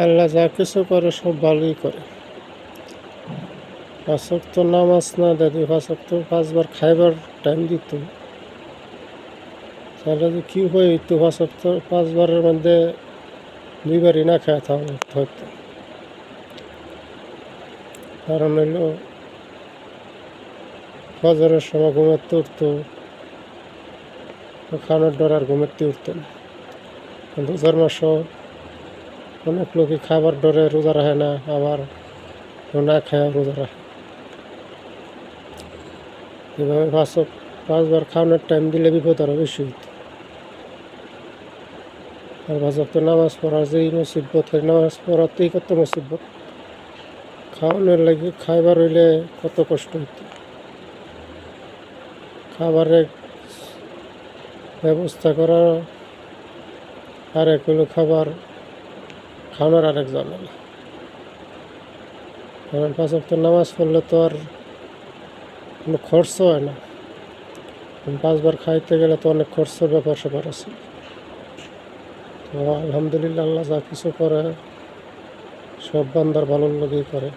আল্লাহ যা কিছু করে সব ভালোই করে। 5 ওয়াক্ত নামাজ না যদি 5 ওয়াক্ত 5 বার খাইবার টাইম দিত, তাহলে যে কী হইতো, 5 ওয়াক্ত 5 বারের মধ্যে 2 বারই না খাওয়া থাকা হয়তো। কারণ হইল ফজরের সময় ঘুমাতে উঠতো, খাওয়ানোর ডর আর ঘুমাতে উঠতো না। রোজার মাসও অনেক লোকই খাবার ডরে রোজা রাখে না, আবার না খায় রোজা রাখে। এভাবে 5 বার খাওয়ানোর টাইম দিলে বিপদ আরও বেশি হইতো। আর 5 ওয়াক্ত নামাজ পড়ার যেই মুসিবত, নামাজ পড়াতেই কত মুসিবত, খাওয়ানোর লাগে খাইবার হইলে কত কষ্ট হইতো। খাবারের ব্যবস্থা করা আর এক হলো খাবার খাওয়ানোর আরেক ঝামেলা। কারণ 5 ওয়াক্ত নামাজ পড়লে তো আর কোনো খরচ হয় না। 5 বার খাইতে গেলে তো অনেক খরচের ব্যাপার স্যাপার আছে। তো আলহামদুলিল্লাহ, আল্লাহ যা কিছু করে সব বান্দার ভালোর লাগেই করে।